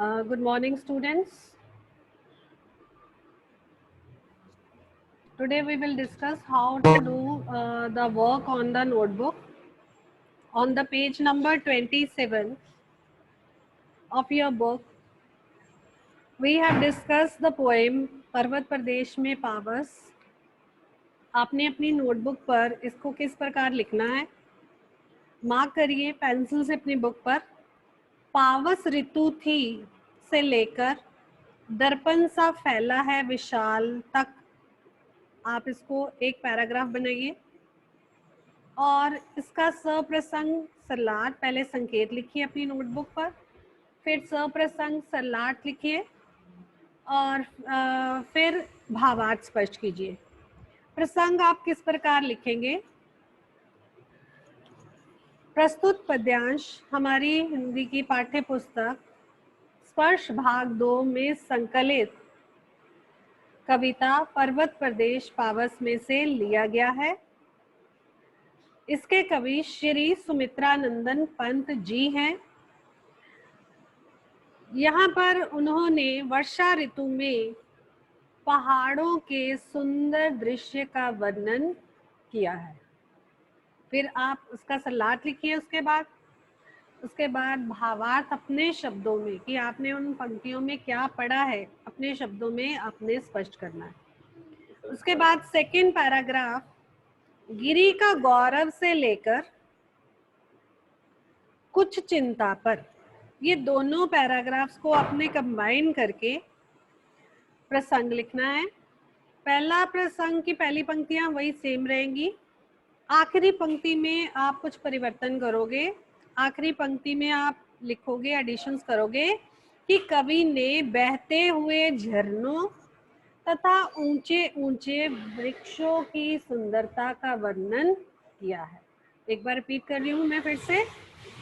Good morning, students. Today we will discuss how to do the work on the notebook. On the page number 27 of your book, we have discussed the poem पर्वत प्रदेश में पावस. आपने अपनी notebook पर इसको किस प्रकार लिखना है, मार्क करिए पेंसिल से अपनी बुक पर. पावस ऋतु थी से लेकर दर्पण सा फैला है विशाल तक. आप इसको एक पैराग्राफ बनाइए और इसका सप्रसंग सलाट, पहले संकेत लिखिए अपनी नोटबुक पर, फिर सप्रसंग सलाट लिखिए और फिर भावार्थ स्पष्ट कीजिए. प्रसंग आप किस प्रकार लिखेंगे? प्रस्तुत पद्यांश हमारी हिंदी की पाठ्य पुस्तक स्पर्श भाग 2 में संकलित कविता पर्वत प्रदेश पावस में से लिया गया है. इसके कवि श्री सुमित्रानंदन पंत जी हैं. यहाँ पर उन्होंने वर्षा ऋतु में पहाड़ों के सुंदर दृश्य का वर्णन किया है. फिर आप उसका सलाट लिखिए. उसके बाद भावार्थ अपने शब्दों में, कि आपने उन पंक्तियों में क्या पढ़ा है, अपने शब्दों में आपने स्पष्ट करना है. उसके बाद सेकंड पैराग्राफ गिरी का गौरव से लेकर कुछ चिंता पर, ये दोनों पैराग्राफ्स को आपने कंबाइन करके प्रसंग लिखना है. पहला प्रसंग की पहली पंक्तियां वही सेम रहेंगी. आखिरी पंक्ति में आप कुछ परिवर्तन करोगे. आखिरी पंक्ति में आप लिखोगे, एडिशंस करोगे कि कवि ने बहते हुए झरनों तथा ऊंचे ऊंचे वृक्षों की सुंदरता का वर्णन किया है. एक बार रिपीट कर रही हूँ मैं फिर से.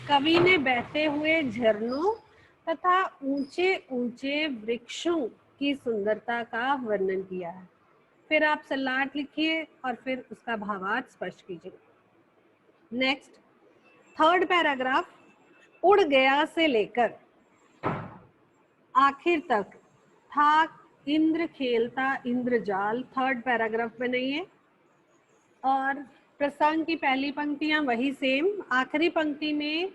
कवि ने बहते हुए झरनों तथा ऊंचे ऊंचे वृक्षों की सुंदरता का वर्णन किया है. फिर आप सलाट लिखिए और फिर उसका भावार्थ स्पष्ट कीजिए. नेक्स्ट थर्ड पैराग्राफ उड़ गया से लेकर आखिर तक था इंद्र खेलता इंद्रजाल. थर्ड पैराग्राफ बनाइए और प्रसंग की पहली पंक्तियां वही सेम. आखिरी पंक्ति में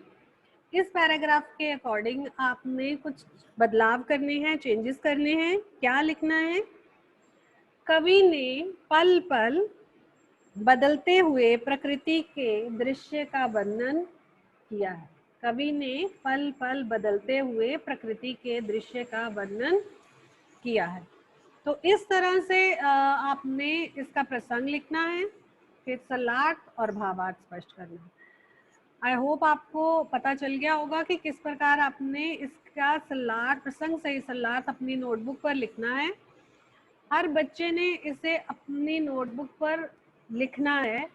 इस पैराग्राफ के अकॉर्डिंग आपने कुछ बदलाव करने हैं, चेंजेस करने हैं. क्या लिखना है? कवि ने पल पल बदलते हुए प्रकृति के दृश्य का वर्णन किया है. कवि ने पल पल बदलते हुए प्रकृति के दृश्य का वर्णन किया है. तो इस तरह से आपने इसका प्रसंग लिखना है, फिर सलाट और भावार्थ स्पष्ट करना है. आई होप आपको पता चल गया होगा कि किस प्रकार आपने इसका सलाट, प्रसंग सही सलाट अपनी नोटबुक पर लिखना है. हर बच्चे ने इसे अपनी नोटबुक पर लिखना है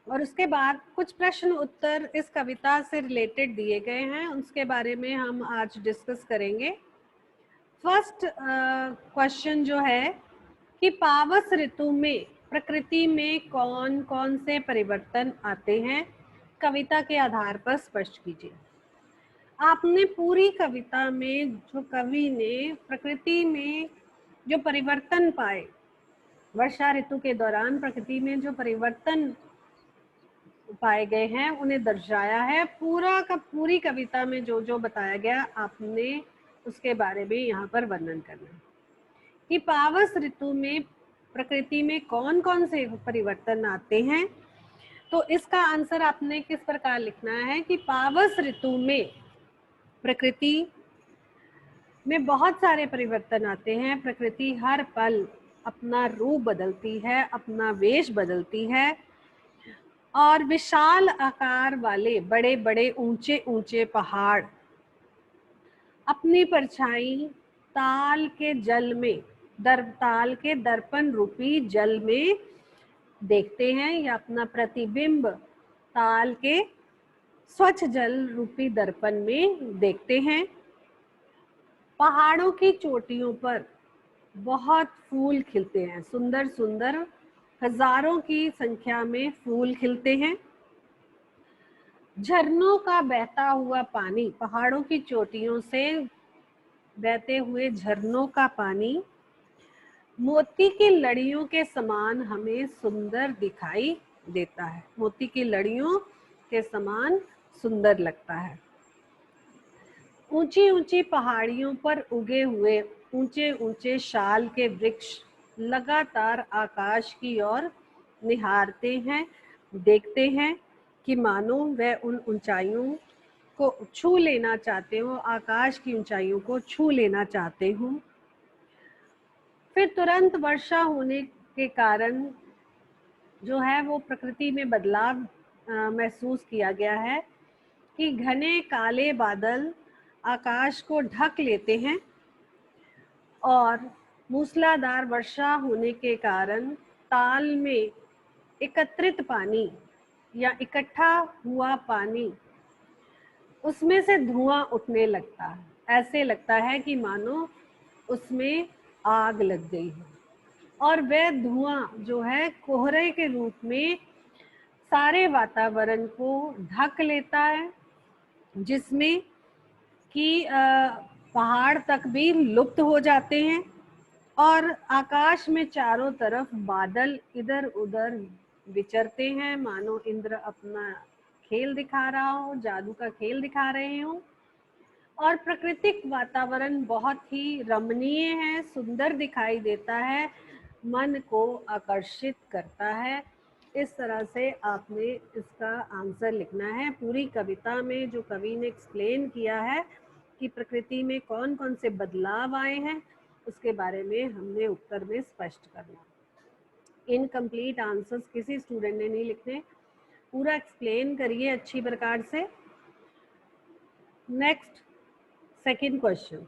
और उसके बाद कुछ प्रश्न उत्तर इस कविता से रिलेटेड दिए गए हैं, उसके बारे में हम आज डिस्कस करेंगे. फर्स्ट क्वेश्चन जो है कि पावस ऋतु में प्रकृति में कौन कौन से परिवर्तन आते हैं, कविता के आधार पर स्पष्ट कीजिए. आपने पूरी कविता में जो कवि ने प्रकृति में जो परिवर्तन पाए, वर्षा ऋतु के दौरान प्रकृति में जो परिवर्तन पाए गए हैं उन्हें दर्शाया है. पूरी कविता में जो जो बताया गया आपने उसके बारे में यहाँ पर वर्णन करना है कि पावस ऋतु में प्रकृति में कौन कौन से परिवर्तन आते हैं. तो इसका आंसर आपने किस प्रकार लिखना है कि पावस ऋतु में प्रकृति में बहुत सारे परिवर्तन आते हैं. प्रकृति हर पल अपना रूप बदलती है, अपना वेश बदलती है और विशाल आकार वाले बड़े बड़े ऊंचे ऊंचे पहाड़ अपनी परछाई ताल के जल में, ताल के दर्पण रूपी जल में देखते हैं, या अपना प्रतिबिंब ताल के स्वच्छ जल रूपी दर्पण में देखते हैं. पहाड़ों की चोटियों पर बहुत फूल खिलते हैं, सुंदर सुंदर हजारों की संख्या में फूल खिलते हैं. झरनों का बहता हुआ पानी, पहाड़ों की चोटियों से बहते हुए झरनों का पानी मोती की लड़ियों के समान हमें सुंदर दिखाई देता है। मोती की लड़ियों के समान सुंदर लगता है। ऊंची ऊंची पहाड़ियों पर उगे हुए ऊंचे ऊंचे शाल के वृक्ष लगातार आकाश की ओर निहारते हैं, देखते हैं कि मानो वह उन ऊंचाइयों को छू लेना चाहते हो, आकाश की ऊंचाइयों को छू लेना चाहते हो। फिर तुरंत वर्षा होने के कारण जो है वो प्रकृति में बदलाव महसूस किया गया है कि घने काले बादल आकाश को ढक लेते हैं और मूसलाधार वर्षा होने के कारण ताल में एकत्रित पानी या इकट्ठा हुआ पानी, उसमें से धुआं उठने लगता है। ऐसे लगता है कि मानो उसमें आग लग गई है और वह धुआं जो है कोहरे के रूप में सारे वातावरण को ढक लेता है, जिसमें कि पहाड़ तक भी लुप्त हो जाते हैं और आकाश में चारों तरफ बादल इधर उधर विचरते हैं, मानो इंद्र अपना खेल दिखा रहा हो, जादू का खेल दिखा रहे हो। और प्राकृतिक वातावरण बहुत ही रमणीय है, सुंदर दिखाई देता है, मन को आकर्षित करता है। इस तरह से आपने इसका आंसर लिखना है। पूरी कविता में जो कवि ने एक्सप्लेन किया है कि प्रकृति में कौन कौन से बदलाव आए हैं, उसके बारे में हमने उत्तर में स्पष्ट करना। इनकम्प्लीट आंसर्स किसी स्टूडेंट ने नहीं लिखने, पूरा एक्सप्लेन करिए अच्छी प्रकार से। नेक्स्ट, सेकंड क्वेश्चन,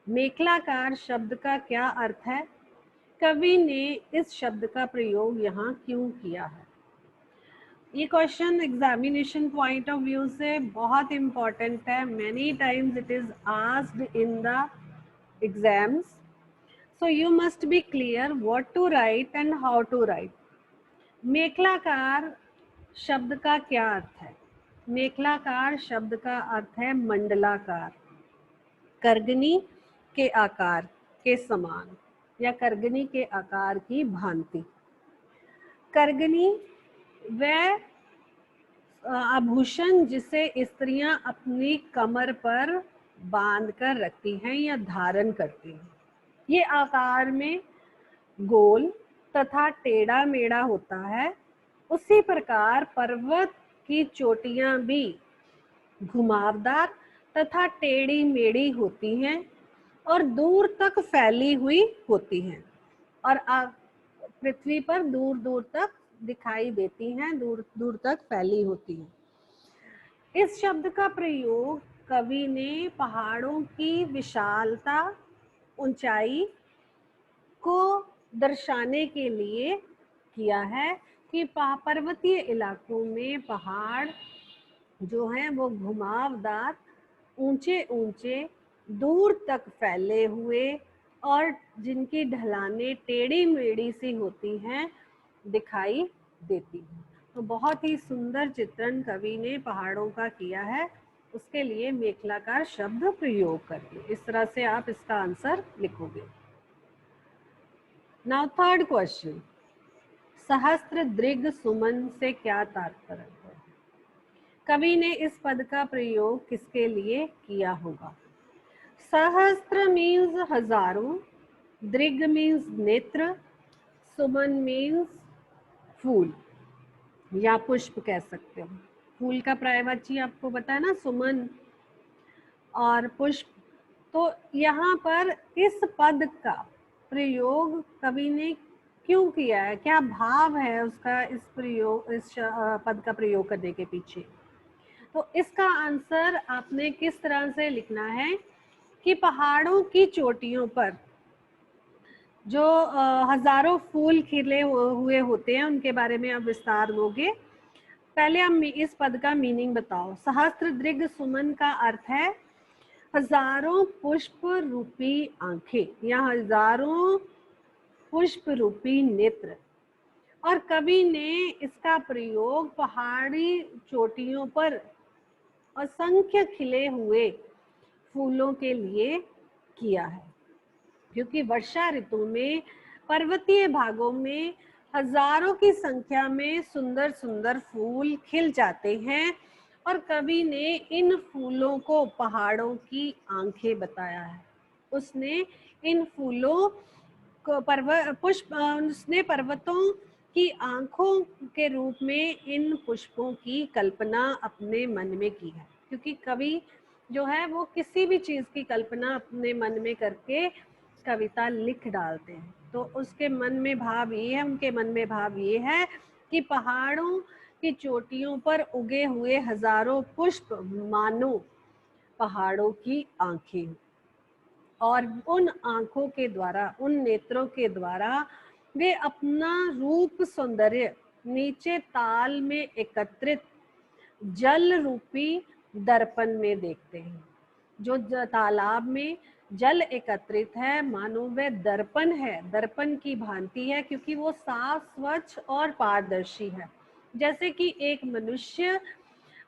मेखलाकार शब्द का क्या अर्थ है? कवि ने इस शब्द का प्रयोग यहाँ क्यों किया है? ये question examination point of view से बहुत इम्पॉर्टेंट है। Many times it is asked in the exams, so you must be clear what to write and how to write. मेखलाकार शब्द का क्या अर्थ है? मेखलाकार शब्द का अर्थ है मंडलाकार, करगनी के आकार के समान या करगनी के आकार की भांति। करगनी वह आभूषण जिसे स्त्रियां अपनी कमर पर बांध कर रखती हैं या धारण करती हैं। ये आकार में गोल तथा टेढ़ा मेढ़ा होता है। उसी प्रकार पर्वत की चोटियां भी घुमावदार तथा टेढ़ी मेढ़ी होती हैं और दूर तक फैली हुई होती हैं और पृथ्वी पर दूर दूर तक दिखाई देती हैं, दूर दूर तक फैली होती हैं। इस शब्द का प्रयोग कवि ने पहाड़ों की विशालता, ऊंचाई को दर्शाने के लिए किया है कि पर्वतीय इलाकों में पहाड़ जो हैं वो घुमावदार, ऊंचे ऊंचे, दूर तक फैले हुए और जिनकी ढलानें टेढ़ी मेढ़ी सी होती हैं, दिखाई देती हैं। तो बहुत ही सुंदर चित्रण कवि ने पहाड़ों का किया है, उसके लिए मेखलाकार शब्द प्रयोग करके। इस तरह से आप इसका आंसर लिखोगे। नाउ थर्ड क्वेश्चन, सहस्त्र दीर्घ सुमन से क्या तात्पर्य है? कवि ने इस पद का प्रयोग किसके लिए किया होगा? सहस्त्र मीन्स हजारों, दीर्घ मीन्स नेत्र, सुमन मीन्स फूल या पुष्प कह सकते हो। फूल का पर्यायवाची आपको पता है ना, सुमन और पुष्प। तो यहाँ पर इस पद का प्रयोग कवि ने क्यों किया है? क्या भाव है उसका इस पद का प्रयोग करने के पीछे? तो इसका आंसर आपने किस तरह से लिखना है कि पहाड़ों की चोटियों पर जो हजारों फूल खिले हुए होते हैं, उनके बारे में आप विस्तार दोगे। पहले हम इस पद का मीनिंग बताओ। सहस्त्र दीर्घ सुमन का अर्थ है हजारों पुष्प रूपी आंखें या हजारों पुष्प रूपी नेत्र। और कवि ने इसका प्रयोग पहाड़ी चोटियों पर असंख्य खिले हुए फूलों के लिए किया है, क्योंकि वर्षा ऋतु में पर्वतीय भागों में हजारों की संख्या में सुंदर सुंदर फूल खिल जाते हैं और कवि ने इन फूलों को पहाड़ों की आंखें बताया है। उसने इन फूलों को उसने पर्वतों की आंखों के रूप में इन पुष्पों की कल्पना अपने मन में की है, क्योंकि कवि जो है वो किसी भी चीज की कल्पना अपने मन में करके कविता लिख डालते हैं। तो उसके मन में भाव ये है, उनके मन में भाव ये है कि पहाड़ों की चोटियों पर उगे हुए हजारों पुष्प मानो पहाड़ों की आंखें, और उन आंखों के द्वारा, उन नेत्रों के द्वारा वे अपना रूप सौंदर्य नीचे ताल में एकत्रित जल रूपी दर्पण में देखते हैं। जो तालाब में जल एकत्रित है मानो वह दर्पण है, दर्पण की भांति है, क्योंकि वो साफ, स्वच्छ और पारदर्शी है। जैसे कि एक मनुष्य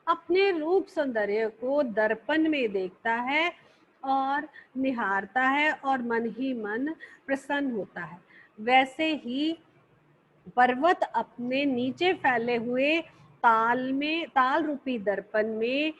अपने रूप सौंदर्य को दर्पण में देखता है और निहारता है और मन ही मन प्रसन्न होता है, वैसे ही पर्वत अपने नीचे फैले हुए ताल रूपी दर्पण में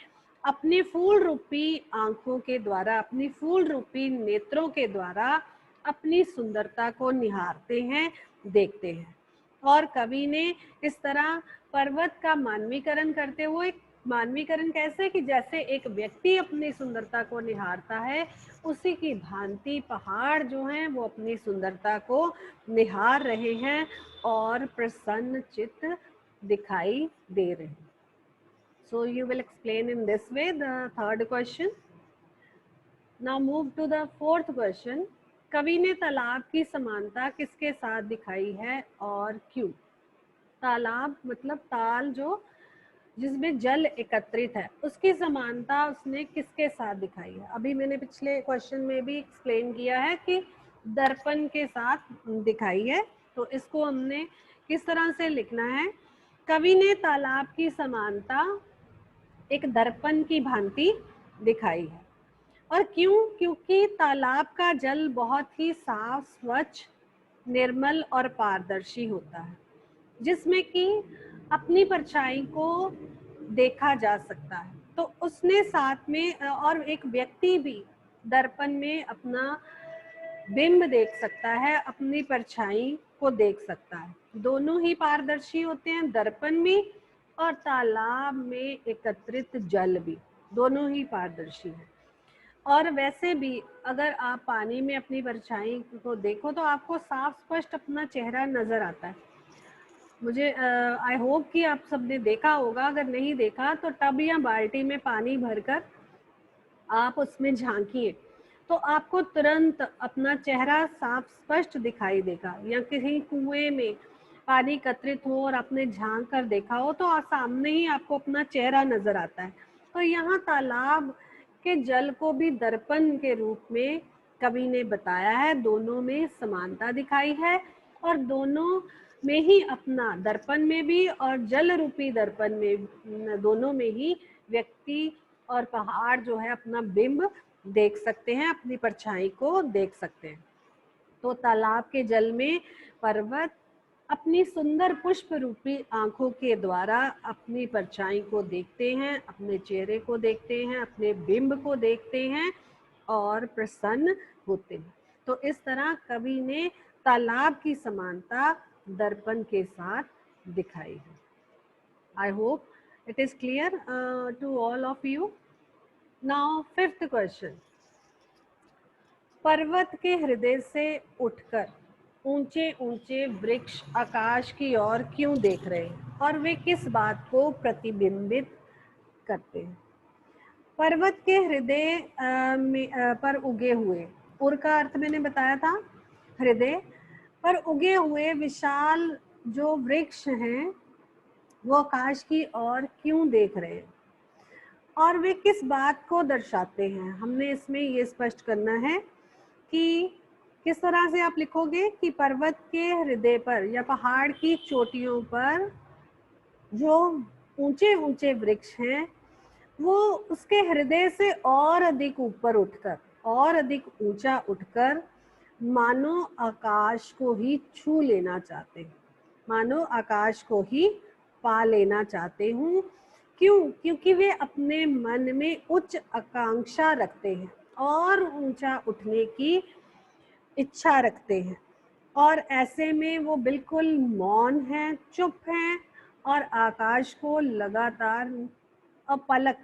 अपने फूल रूपी आंखों के द्वारा, अपनी फूल रूपी नेत्रों के द्वारा अपनी सुंदरता को निहारते हैं, देखते हैं। और कवि ने इस तरह पर्वत का मानवीकरण करते हुए, मानवीकरण कैसे कि जैसे एक व्यक्ति अपनी सुंदरता को निहारता है, उसी की भांति पहाड़ जो हैं वो अपनी सुंदरता को निहार रहे हैं और प्रसन्न चित्त दिखाई दे रहे हैं। So you will explain in this way the third question. Now move to the fourth question. कवि ने तालाब की समानता किसके साथ दिखाई है और क्यों? तालाब मतलब ताल जो जिसमें जल एकत्रित है, उसकी समानता उसने किसके साथ दिखाई है? अभी मैंने पिछले क्वेश्चन में भी एक्सप्लेन किया है कि दर्पण के साथ दिखाई है। तो इसको हमने किस तरह से लिखना है? कवि ने तालाब की समानता एक दर्पण की भांति दिखाई है। और क्यों? क्योंकि तालाब का जल बहुत ही साफ, स्वच्छ, निर्मल और पारदर्शी होता है, जिसमें कि अपनी परछाई को देखा जा सकता है। तो उसने साथ में और एक व्यक्ति भी दर्पण में अपना बिंब देख सकता है, अपनी परछाई को देख सकता है। दोनों ही पारदर्शी होते हैं, दर्पण भी और तालाब में एकत्रित जल भी, दोनों ही पारदर्शी है। और वैसे भी अगर आप पानी में अपनी परछाई को देखो तो आपको साफ स्पष्ट अपना चेहरा नजर आता है। मुझे आई होप कि आप सबने देखा होगा, अगर नहीं देखा तो टब या बाल्टी में पानी भरकर आप उसमें झांकिए तो आपको तुरंत अपना चेहरा साफ स्पष्ट दिखाई देगा। या किसी कुएं में पानी एकत्रित हो और आपने झांक कर देखा हो तो सामने ही आपको अपना चेहरा नजर आता है। तो यहाँ तालाब के जल को भी दर्पण के रूप में कवि ने बताया है, दोनों में समानता दिखाई है और दोनों में ही अपना, दर्पण में भी और जल रूपी दर्पण में, दोनों में ही व्यक्ति और पहाड़ जो है अपना बिंब देख सकते हैं, अपनी परछाई को देख सकते हैं। तो तालाब के जल में पर्वत अपनी सुंदर पुष्प रूपी आंखों के द्वारा अपनी परछाई को देखते हैं, अपने चेहरे को देखते हैं, अपने बिंब को देखते हैं और प्रसन्न होते हैं। तो इस तरह कवि ने तालाब की समानता दर्पण के साथ दिखाई है। I hope it is clear to all of you. Now fifth question. पर्वत के हृदय से उठकर ऊंचे ऊंचे वृक्ष आकाश की ओर क्यों देख रहे हैं और वे किस बात को प्रतिबिंबित करते हैं? पर्वत के हृदय पर उगे हुए, उर का अर्थ मैंने बताया था हृदय पर उगे हुए विशाल जो वृक्ष हैं वो आकाश की ओर क्यों देख रहे हैं और वे किस बात को दर्शाते हैं? हमने इसमें ये स्पष्ट करना है कि किस तरह से आप लिखोगे कि पर्वत के हृदय पर या पहाड़ की चोटियों पर जो ऊंचे ऊंचे वृक्ष हैं वो उसके हृदय से और अधिक ऊपर उठकर और अधिक ऊंचा उठकर मानो आकाश को ही छू लेना चाहते हैं, मानो आकाश को ही पा लेना चाहते हूँ। क्यों? क्योंकि वे अपने मन में उच्च आकांक्षा रखते हैं और ऊंचा उठने की इच्छा रखते हैं, और ऐसे में वो बिल्कुल मौन हैं, चुप हैं और आकाश को लगातार अपलक,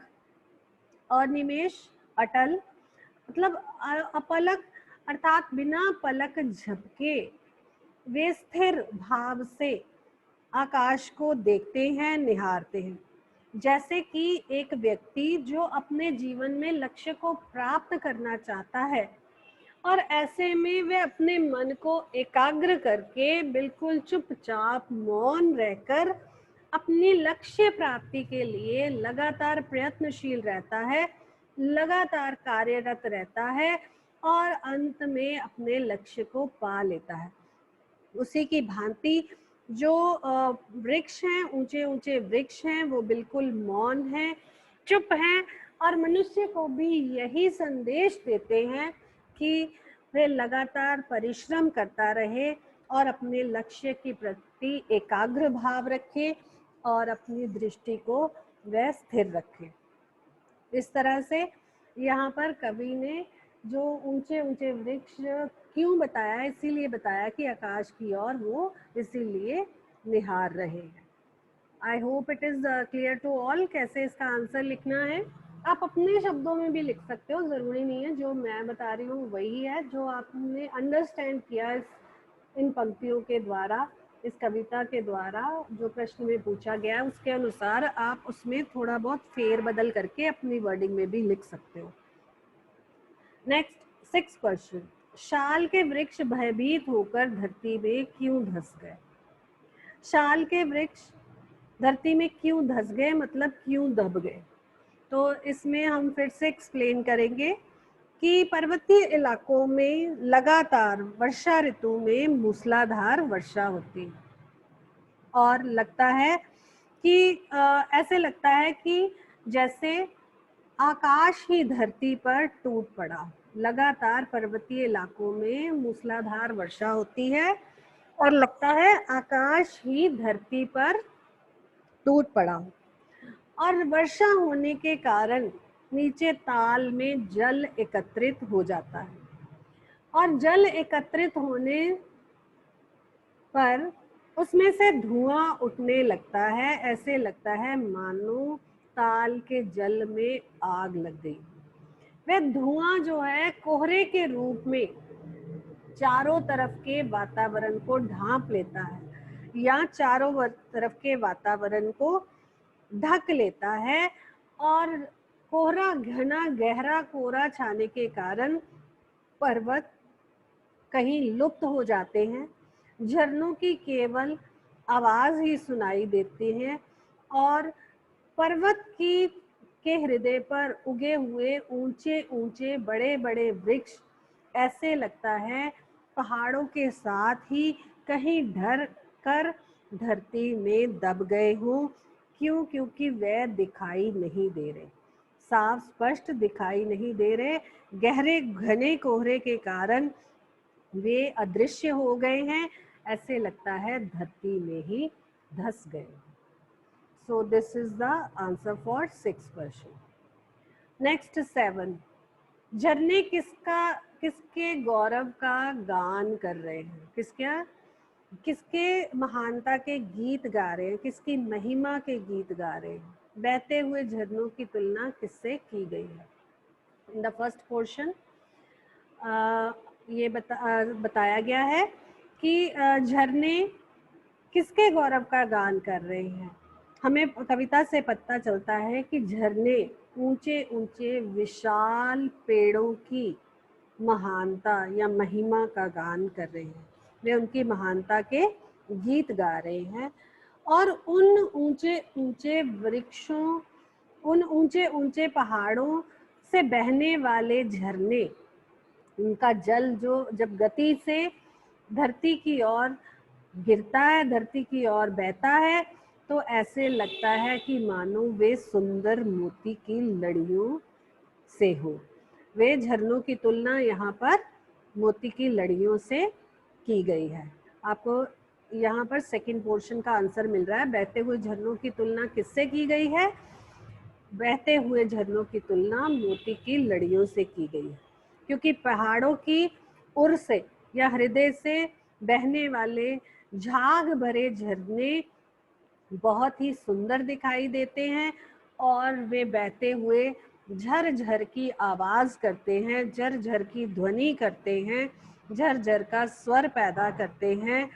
अनिमेष, अटल, मतलब अपलक अर्थात बिना पलक झपके वे स्थिर भाव से आकाश को देखते हैं, निहारते हैं। जैसे कि एक व्यक्ति जो अपने जीवन में लक्ष्य को प्राप्त करना चाहता है और ऐसे में वे अपने मन को एकाग्र करके बिल्कुल चुपचाप मौन रहकर अपनी लक्ष्य प्राप्ति के लिए लगातार प्रयत्नशील रहता है, लगातार कार्यरत रहता है और अंत में अपने लक्ष्य को पा लेता है। उसी की भांति जो वृक्ष हैं, ऊंचे ऊंचे वृक्ष हैं, वो बिल्कुल मौन हैं, चुप हैं और मनुष्य को भी यही संदेश देते हैं कि वे लगातार परिश्रम करता रहे और अपने लक्ष्य के प्रति एकाग्र भाव रखे और अपनी दृष्टि को वह स्थिर रखे। इस तरह से यहाँ पर कवि ने जो ऊंचे ऊंचे वृक्ष क्यों बताया, इसीलिए बताया कि आकाश की ओर वो इसीलिए निहार रहे हैं। I hope it is clear to all. कैसे इसका आंसर लिखना है आप अपने शब्दों में भी लिख सकते हो, ज़रूरी नहीं है जो मैं बता रही हूँ वही है जो आपने अंडरस्टैंड किया इन पंक्तियों के द्वारा, इस कविता के द्वारा जो प्रश्न में पूछा गया उसके अनुसार आप उसमें थोड़ा बहुत फेर बदल करके अपनी वर्डिंग में भी लिख सकते हो। नेक्स्ट 6th क्वेश्चन, शाल के वृक्ष भयभीत होकर धरती में क्यों धंस गए? शाल के वृक्ष धरती में क्यों धंस गए, मतलब क्यों दब गए? तो इसमें हम फिर से एक्सप्लेन करेंगे कि पर्वतीय इलाकों में लगातार वर्षा ऋतु में मूसलाधार वर्षा होती है और लगता है कि ऐसे लगता है कि जैसे आकाश ही धरती पर टूट पड़ा। लगातार पर्वतीय इलाकों में मूसलाधार वर्षा होती है और लगता है आकाश ही धरती पर टूट पड़ा और वर्षा होने के कारण नीचे ताल में जल एकत्रित हो जाता है और जल एकत्रित होने पर उसमें से धुआं उठने लगता है। ऐसे लगता है मानो ताल के जल में आग लग गई। वह धुआं जो है कोहरे के रूप में चारों तरफ के वातावरण को ढांप लेता है या चारों तरफ के वातावरण को ढक लेता है और कोहरा, घना गहरा कोहरा छाने के कारण पर्वत कहीं लुप्त हो जाते हैं, झरनों की केवल आवाज ही सुनाई देती है और पर्वत की के हृदय पर उगे हुए ऊंचे ऊंचे बड़े बड़े वृक्ष ऐसे लगता है पहाड़ों के साथ ही कहीं ढर कर धरती में दब गए हों। क्यों? क्योंकि वे दिखाई नहीं दे रहे, साफ स्पष्ट दिखाई नहीं दे रहे। गहरे घने कोहरे के कारण वे अदृश्य हो गए हैं, ऐसे लगता है धरती में ही धंस गए। So this is the answer for 6th question. Next 7, झरने किसके गौरव का गान कर रहे हैं? किसके महानता के गीत गा रहे हैं, किसकी महिमा के गीत गा रहे हैं? बहते हुए झरनों की तुलना किससे की गई है? इन द फर्स्ट पोर्शन ये बताया गया है कि झरने किसके गौरव का गान कर रहे हैं। हमें कविता से पता चलता है कि झरने ऊंचे ऊंचे विशाल पेड़ों की महानता या महिमा का गान कर रहे हैं। वे उनकी महानता के गीत गा रहे हैं और उन ऊंचे ऊंचे वृक्षों, उन ऊंचे ऊंचे पहाड़ों से बहने वाले झरने उनका जल जो जब गति से धरती की ओर गिरता है, धरती की ओर बहता है, तो ऐसे लगता है कि मानो वे सुंदर मोती की लड़ियों से हो। वे झरनों की तुलना यहाँ पर मोती की लड़ियों से की गई है। आपको यहाँ पर सेकंड पोर्शन का आंसर मिल रहा है। बहते हुए झरनों की तुलना किससे की गई है? बहते हुए झरनों की तुलना मोती की लड़ियों से की गई है, क्योंकि पहाड़ों की उर से या हृदय से बहने वाले झाग भरे झरने बहुत ही सुंदर दिखाई देते हैं और वे बहते हुए झर झर की आवाज करते हैं, झर झर की ध्वनि करते हैं, झर झर का स्वर पैदा करते हैं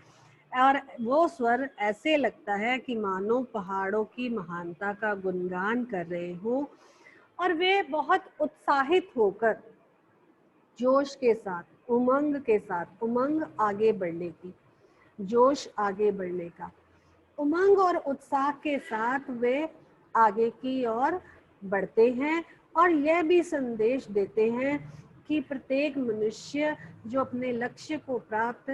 और वो स्वर ऐसे लगता है कि मानो पहाड़ों की महानता का गुणगान कर रहे हो और वे बहुत उत्साहित होकर जोश के साथ, उमंग के साथ, उमंग आगे बढ़ने की, जोश आगे बढ़ने का, उमंग और उत्साह के साथ वे आगे की ओर बढ़ते हैं और यह भी संदेश देते हैं कि प्रत्येक मनुष्य जो अपने लक्ष्य को प्राप्त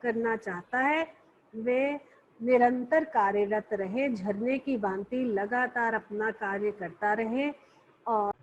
करना चाहता है वे निरंतर कार्यरत रहे, झरने की भांति लगातार अपना कार्य करता रहे और